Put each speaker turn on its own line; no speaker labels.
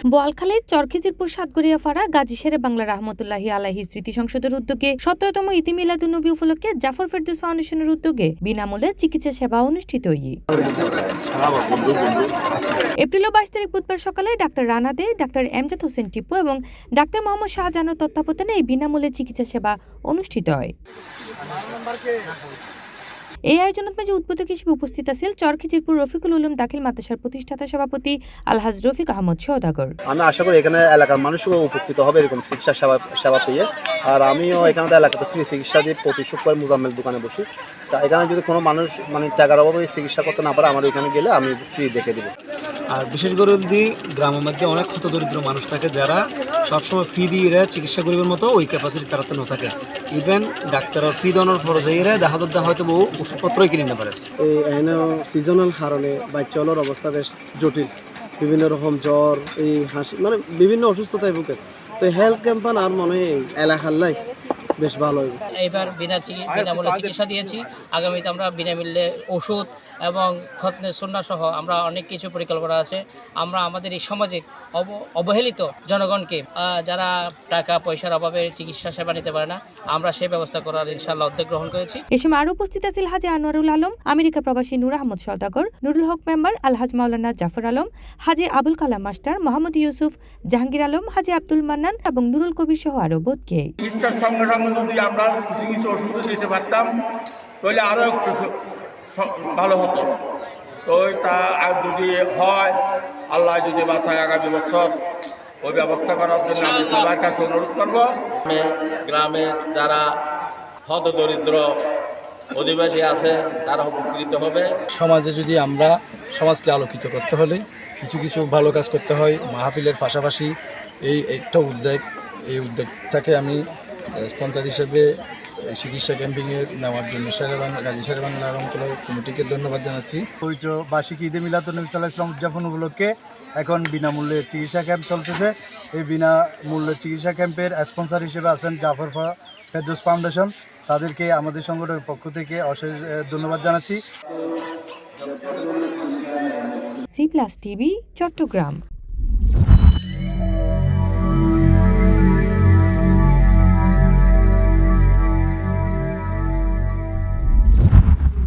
বোয়ালখালীর চরখিজিরপুর সাতগড়িয়া ফাড়া গাজী শেরে বাংলা রহমতুল্লাহি আলাইহি স্মৃতি সংসদের উদ্যোগে ১৭তম ঈদে মিলাদুন্নবী উপলক্ষে জাফর ফেরদৌস ফাউন্ডেশনের উদ্যোগে বিনামূল্যে চিকিৎসা সেবা অনুষ্ঠিত হই। এপ্রিল ২২ তারিখ বুধবার সকালে ডাক্তার রানা দে, ডাক্তার এমজাদ হোসেন টিপু এবং ডাক্তার মোহাম্মদ শাহজাহানের তত্ত্বাবধানে এই বিনামূল্যে চিকিৎসা সেবা অনুষ্ঠিত হয়। এই আয়োজনত মাঝে উদ্বোধক হিসেবে উপস্থিত আছেন চরখিজিরপুর রফিকুল উলুম দাখিল মাদ্রাসার প্রতিষ্ঠাতা সভাপতি আলহাজ রফিক আহমদ সওদাগর।
আমি আশা করি এখানে এলাকার মানুষও উপকৃত হবে এরকম চিকিৎসা সেবা পেয়ে। আর আমিও এখানে এলাকাতে ফ্রি চিকিৎসা দিয়ে প্রতি শুক্রবার মুজাম্মেল দোকানে বসি। তা এখানে যদি কোনো মানুষ টাকার অভাবে চিকিৎসা করতে না পারে, আমার এখানে গেলে আমি ফ্রি দেখে দেবো।
আর বিশেষ করে যদি গ্রামের মধ্যে অনেক হতদরিদ্র মানুষ থাকে যারা সবসময় ফি দিয়ে চিকিৎসা করিবার মতো ওই ক্যাপাসিটি তারা তো না থাকে। ইভেন ডাক্তারের ফি দেওয়ার পর যাইয়ে দেখা হয়তো বহু ওষুধপত্রই কিনে না পারে।
এই সিজনাল কারণে বাচ্চাগুলোর অবস্থা বেশ জটিল, বিভিন্ন রকম জ্বর, এই হাসি, বিভিন্ন অসুস্থতায় ভুগে। তো হেলথ ক্যাম্পেইন আর মনে হয় এলাকার লাই বেশ ভালো হবে।
এইবার বিনামূল্যে চিকিৎসা দিয়েছি। আগামীতে আমরা বিনামূল্যে ওষুধ এবং খতনে সুন্নাহ সহ আমরা অনেক কিছু পরিকল্পনা আছে। আমরা আমাদের এই সমাজে অবহেলিত জনগণকে যারা টাকা পয়সার অভাবে চিকিৎসা সেবা নিতে পারে না, আমরা সেই ব্যবস্থা করার ইনশাআল্লাহ উদ্যোগ গ্রহণ করেছি।
এ সময় আরো উপস্থিত আছেন হাজী আনোয়ারুল আলম, আমেরিকা প্রবাসী নূর আহমদ সওদাগর, নুরুল হক মেম্বার, আলহাজ মাওলানা জাফর আলম, হাজী আবুল কালাম মাস্টার, মোহাম্মদ ইউসুফ, জাহাঙ্গীর আলম, হাজী আব্দুল মান্নান এবং নুরুল কবির সহ আরো বোধকে।
চিকিৎসার সঙ্গে সঙ্গে যদি আমরা কিছু ওষুধ দিতে পারতাম তাহলে আরও একটু ভালো হতো। তো তা যদি হয়, আল্লাহ যদি বাঁচায়, আগামী বছর ওই ব্যবস্থা করার জন্য আমি সবার কাছে অনুরোধ করব।
গ্রামে যারা হতদরিদ্র অধিবাসী আছে তারা উপকৃত হবে।
সমাজে যদি আমরা সমাজকে আলোকিত করতে হলে কিছু ভালো কাজ করতে হয়। মাহফিলের পাশাপাশি এই একটা এই উদ্যোগটাকে আমি স্পন্সর হিসেবে চিকিৎসা ক্যাম্পিংয়ের নেওয়ার জন্য গাজী শেরে বাংলা রহমতুল্লাহ কমিটিকে ধন্যবাদ জানাচ্ছি।
বার্ষিক ঈদে মিলাদুন্নবী সাল্লাল্লাহু আলাইহি ওয়াসাল্লাম উদযাপন উপলক্ষে এখন বিনামূল্যে চিকিৎসা ক্যাম্প চলতেছে। এই বিনামূল্যে চিকিৎসা ক্যাম্পের স্পন্সর হিসেবে আছেন জাফর ফেরদৌস ফাউন্ডেশন। তাদেরকে আমাদের সংগঠনের পক্ষ থেকে অশেষ ধন্যবাদ জানাচ্ছি।
C plus TV, Chittagong.